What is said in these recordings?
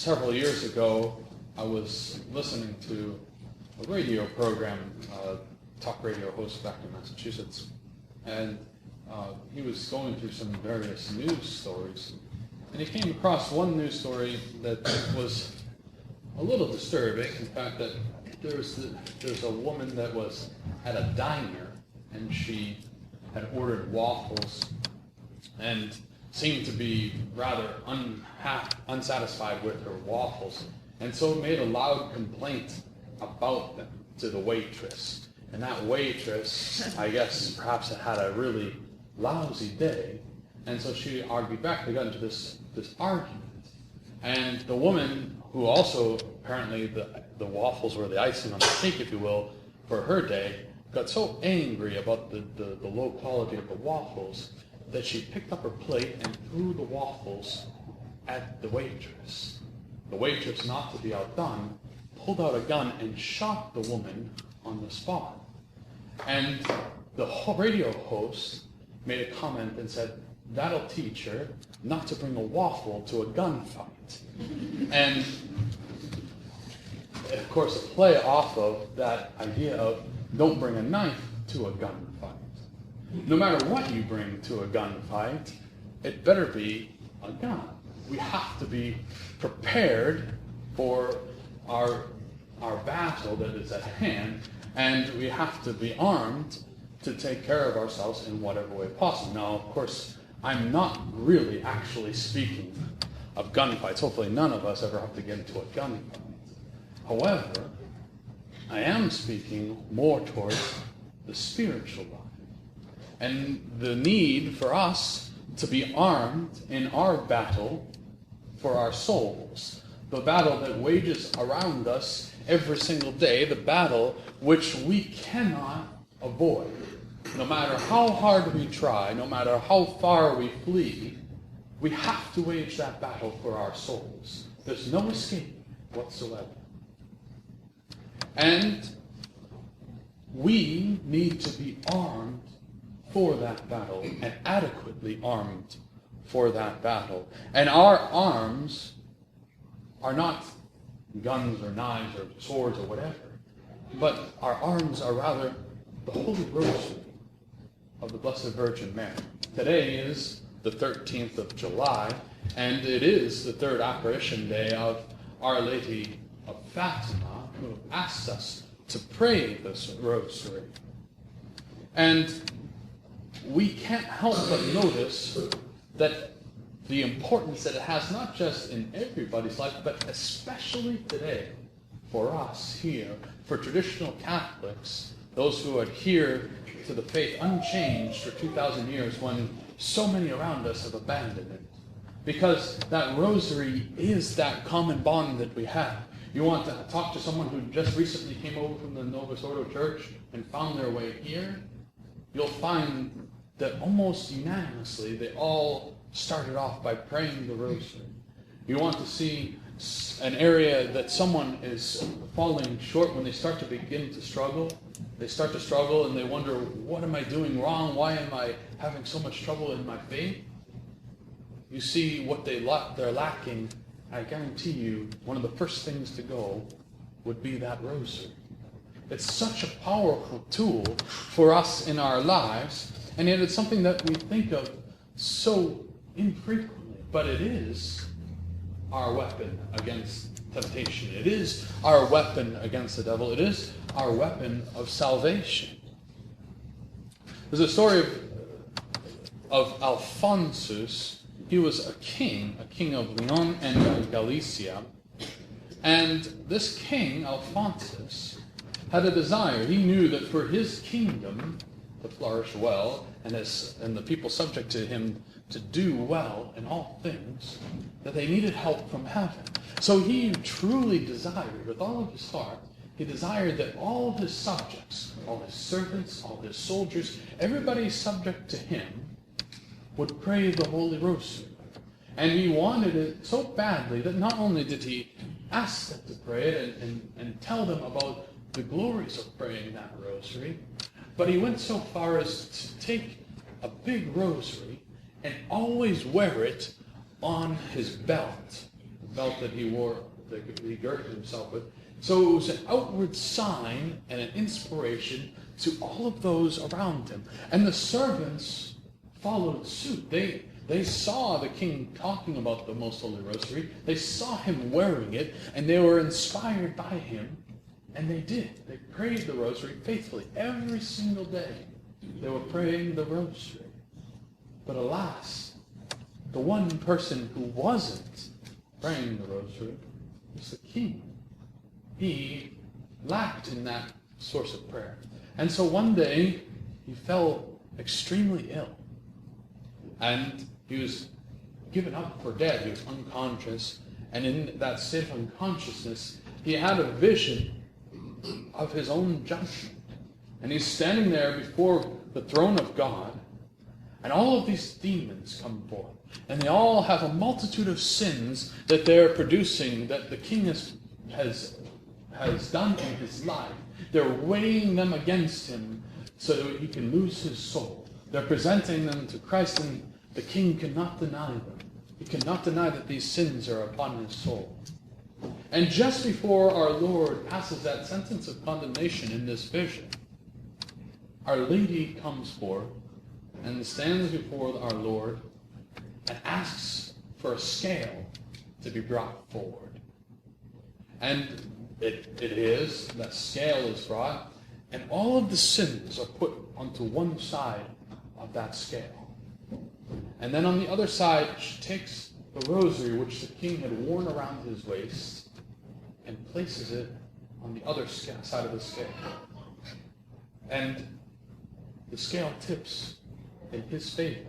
several years ago, I was listening to a radio program, talk radio host back in Massachusetts, and he was going through some various news stories, and he came across one news story that was a little disturbing. In fact, that there's a woman that was at a diner, and she had ordered waffles, and seemed to be rather unsatisfied with her waffles, and so made a loud complaint about them to the waitress. And that waitress, I guess, perhaps had a really lousy day, and so she argued back. They got into this argument. And the woman, who also apparently the waffles were the icing on the cake, if you will, for her day, got so angry about the low quality of the waffles that she picked up her plate and threw the waffles at the waitress. The waitress, not to be outdone, pulled out a gun and shot the woman on the spot. And the radio host made a comment and said, "That'll teach her not to bring a waffle to a gunfight." And of course, a play off of that idea of don't bring a knife to a gunfight. No matter what you bring to a gunfight, it better be a gun. We have to be prepared for our battle that is at hand, and we have to be armed to take care of ourselves in whatever way possible. Now, of course, I'm not really actually speaking of gunfights. Hopefully none of us ever have to get into a gunfight. However, I am speaking more towards the spiritual life and the need for us to be armed in our battle for our souls, the battle that wages around us every single day, the battle which we cannot avoid. No matter how hard we try, no matter how far we flee, we have to wage that battle for our souls. There's no escape whatsoever. And we need to be armed for that battle, and adequately armed for that battle. And our arms are not guns or knives or swords or whatever, but our arms are rather the Holy Rosary of the Blessed Virgin Mary. Today is the 13th of July, and it is the third apparition day of Our Lady of Fatima, who asked us to pray this rosary. And we can't help but notice that the importance that it has, not just in everybody's life, but especially today for us here, for traditional Catholics, those who adhere to the faith unchanged for 2,000 years, when so many around us have abandoned it. Because that rosary is that common bond that we have. You want to talk to someone who just recently came over from the Novus Ordo Church and found their way here, you'll find that almost unanimously they all started off by praying the rosary. You want to see an area that someone is falling short when they start to begin to struggle. They start to struggle and they wonder, what am I doing wrong? Why am I having so much trouble in my faith? You see what they're lacking. I guarantee you, one of the first things to go would be that rosary. It's such a powerful tool for us in our lives, and yet it's something that we think of so infrequently. But it is our weapon against temptation. It is our weapon against the devil. It is our weapon of salvation. There's a story of Alphonsus. He was a king of Leon and Galicia. And this king, Alphonsus, had a desire. He knew that for his kingdom to flourish well, and the people subject to him to do well in all things, that they needed help from heaven. So he truly desired, with all of his heart, he desired that all his subjects, all his servants, all his soldiers, everybody subject to him, would pray the Holy Rosary. And he wanted it so badly that not only did he ask them to pray it and tell them about the glories of praying that rosary, but he went so far as to take a big rosary and always wear it on his belt, belt that he wore, that he girded himself with. So it was an outward sign and an inspiration to all of those around him. And the servants followed suit. They saw the king talking about the Most Holy Rosary. They saw him wearing it, and they were inspired by him. And they did. They prayed the Rosary faithfully every single day. They were praying the Rosary. But alas, the one person who wasn't praying the Rosary was the king. He lacked in that source of prayer. And so one day, he fell extremely ill. And he was given up for dead. He was unconscious. And in that state of unconsciousness, he had a vision of his own judgment. And he's standing there before the throne of God, and all of these demons come forth. And they all have a multitude of sins that they're producing, that the king has done in his life. They're weighing them against him so that he can lose his soul. They're presenting them to Christ, and the king cannot deny them. He cannot deny that these sins are upon his soul. And just before our Lord passes that sentence of condemnation in this vision, Our Lady comes forth and stands before our Lord and asks for a scale to be brought forward. And that scale is brought, and all of the sins are put onto one side of that scale. And then on the other side, she takes the rosary which the king had worn around his waist and places it on the other side of the scale. And the scale tips in his favor.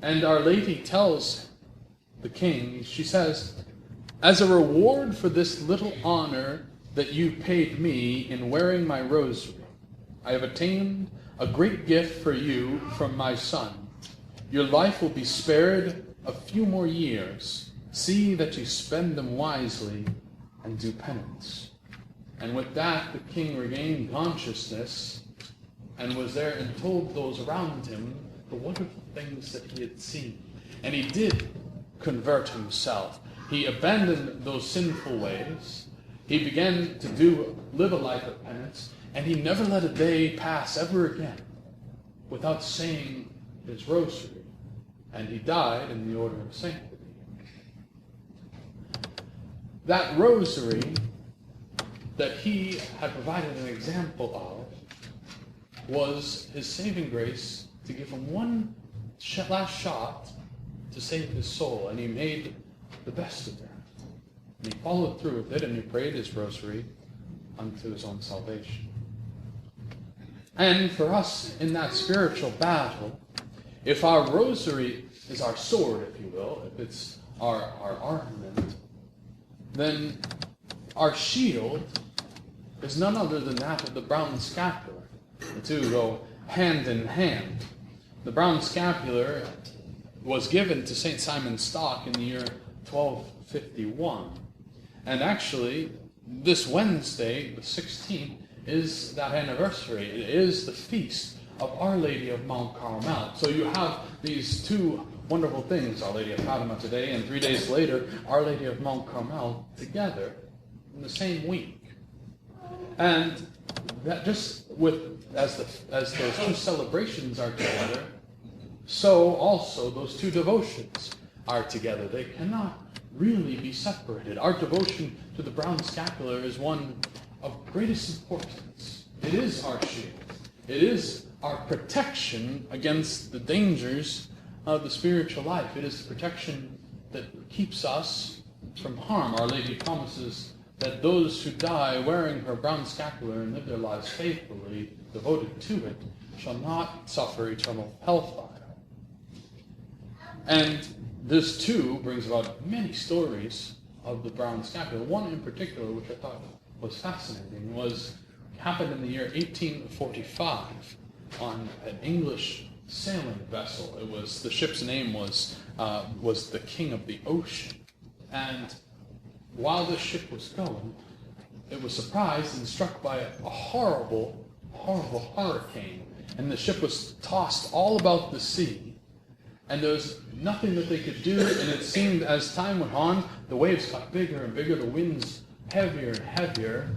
And Our Lady tells the king, she says, "As a reward for this little honor that you paid me in wearing my rosary, I have attained a great gift for you from my son. Your life will be spared a few more years. See that you spend them wisely and do penance." And with that, the king regained consciousness and was there and told those around him the wonderful things that he had seen. And he did convert himself. He abandoned those sinful ways. He began to live a life of penance, and he never let a day pass ever again without saying his rosary. And he died in the order of sanctity. That rosary that he had provided an example of was his saving grace to give him one last shot to save his soul, and he made the best of that. And he followed through with it, and he prayed his rosary unto his own salvation. And for us in that spiritual battle, if our rosary is our sword, if you will, if it's our armament, then our shield is none other than that of the brown scapular. The two go hand in hand. The brown scapular was given to St. Simon Stock in the year 1251. And actually, this Wednesday, the 16th, is that anniversary. It is the feast of Our Lady of Mount Carmel. So you have these two wonderful things, Our Lady of Fatima today, and 3 days later, Our Lady of Mount Carmel, together in the same week. And that just as those two celebrations are together, so also those two devotions are together. They cannot really be separated. Our devotion to the brown scapular is one of greatest importance. It is our shield. It is our protection against the dangers of the spiritual life. It is the protection that keeps us from harm. Our Lady promises that those who die wearing her brown scapular and live their lives faithfully, devoted to it, shall not suffer eternal hellfire. And this too brings about many stories of the brown scapular. One in particular, which I thought was fascinating, happened in the year 1845 on an English sailing vessel. The ship's name was the King of the Ocean. And while the ship was going, it was surprised and struck by a horrible, horrible hurricane. And the ship was tossed all about the sea. And there was nothing that they could do, and it seemed as time went on the waves got bigger and bigger, the winds heavier and heavier,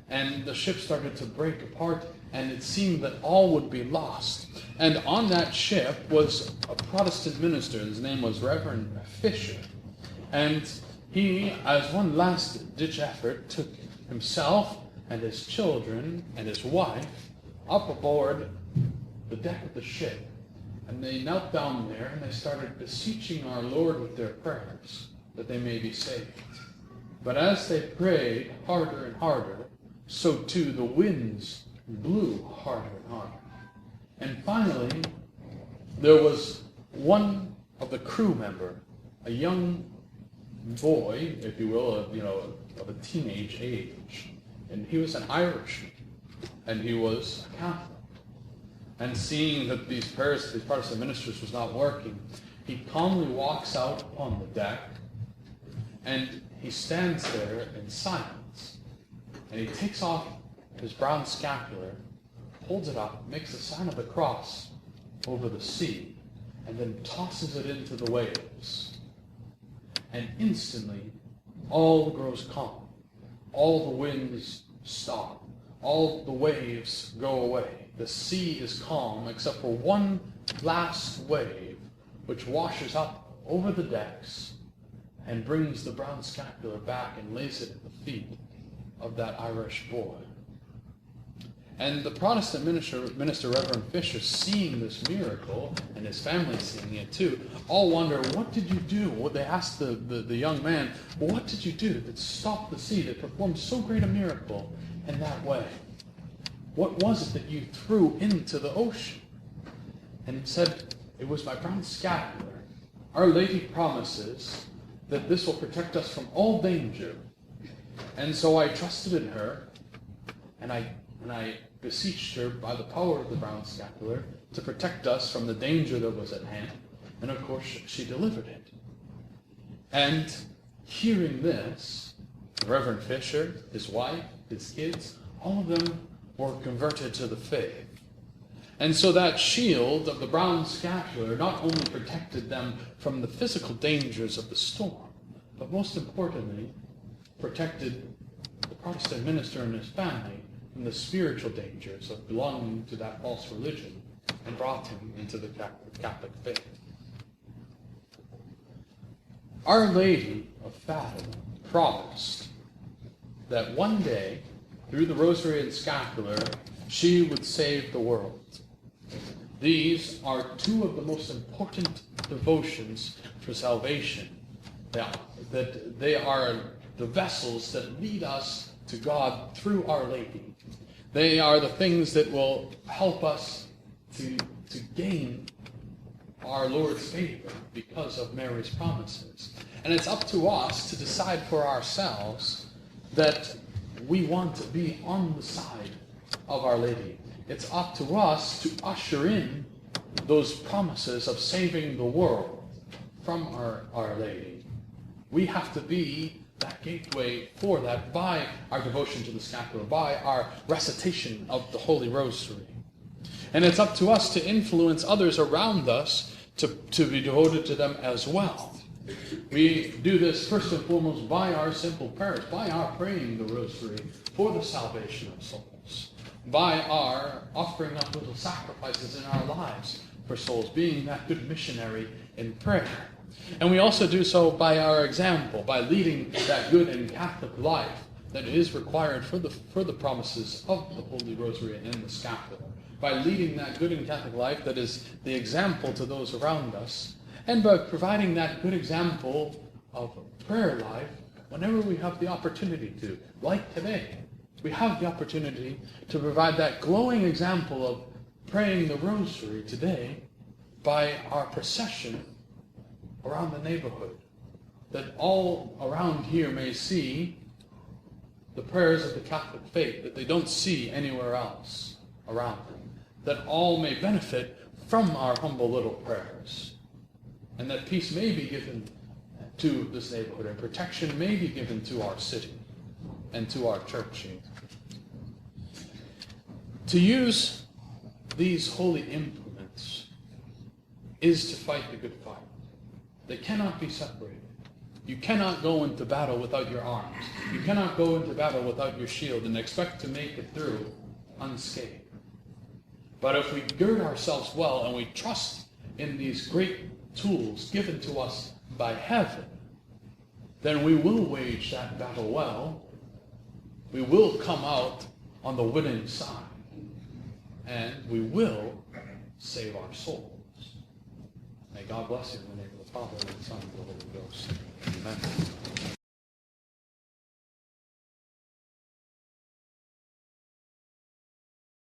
and the ship started to break apart, and it seemed that all would be lost. And on that ship was a Protestant minister. His name was Reverend Fisher. And he, as one last-ditch effort, took himself and his children and his wife up aboard the deck of the ship. And they knelt down there and they started beseeching our Lord with their prayers that they may be saved. But as they prayed harder and harder, so too the winds blew harder and harder. And finally, there was one of the crew member, a young boy, if you will, of a teenage age. And he was an Irishman, and he was a Catholic. And seeing that these Protestant ministers was not working, he calmly walks out upon the deck, and he stands there in silence. And he takes off his brown scapular, holds it up, makes the sign of the cross over the sea, and then tosses it into the waves. And instantly, all grows calm. All the winds stop. All the waves go away. The sea is calm except for one last wave which washes up over the decks and brings the brown scapular back and lays it at the feet of that Irish boy. And the Protestant minister Reverend Fisher, seeing this miracle, and his family seeing it too, all wonder, what did you do? Well, they asked the young man, well, what did you do that stopped the sea, that performed so great a miracle in that way? What was it that you threw into the ocean? And he said, it was my brown scapular. Our Lady promises that this will protect us from all danger. And so I trusted in her, and I beseeched her by the power of the brown scapular to protect us from the danger that was at hand. And of course, she delivered it. And hearing this, Reverend Fisher, his wife, his kids, all of them were converted to the faith. And so that shield of the brown scapular not only protected them from the physical dangers of the storm, but most importantly, protected the Protestant minister and his family from the spiritual dangers of belonging to that false religion, and brought him into the Catholic faith. Our Lady of Fatima promised that one day, through the Rosary and Scapular, she would save the world. These are two of the most important devotions for salvation. That they are the vessels that lead us to God through Our Lady. They are the things that will help us to gain our Lord's favor because of Mary's promises. And it's up to us to decide for ourselves that we want to be on the side of Our Lady. It's up to us to usher in those promises of saving the world from Our Lady. We have to be that gateway for that by our devotion to the scapular, by our recitation of the Holy Rosary. And it's up to us to influence others around us to be devoted to them as well. We do this first and foremost by our simple prayers, by our praying the Rosary for the salvation of souls, by our offering up little sacrifices in our lives for souls, being that good missionary in prayer. And we also do so by our example, by leading that good and Catholic life that is required for the promises of the Holy Rosary and the Scapular, by leading that good and Catholic life that is the example to those around us, and by providing that good example of prayer life whenever we have the opportunity to. Like today, we have the opportunity to provide that glowing example of praying the Rosary today by our procession around the neighborhood, that all around here may see the prayers of the Catholic faith that they don't see anywhere else around them, that all may benefit from our humble little prayers, and that peace may be given to this neighborhood, and protection may be given to our city and to our church. To use these holy implements is to fight the good fight. They cannot be separated. You cannot go into battle without your arms. You cannot go into battle without your shield and expect to make it through unscathed. But if we gird ourselves well and we trust in these great tools given to us by heaven, then we will wage that battle well. We will come out on the winning side. And we will save our souls. May God bless you in the name of the Father, and the Son, and the Holy Ghost. Amen.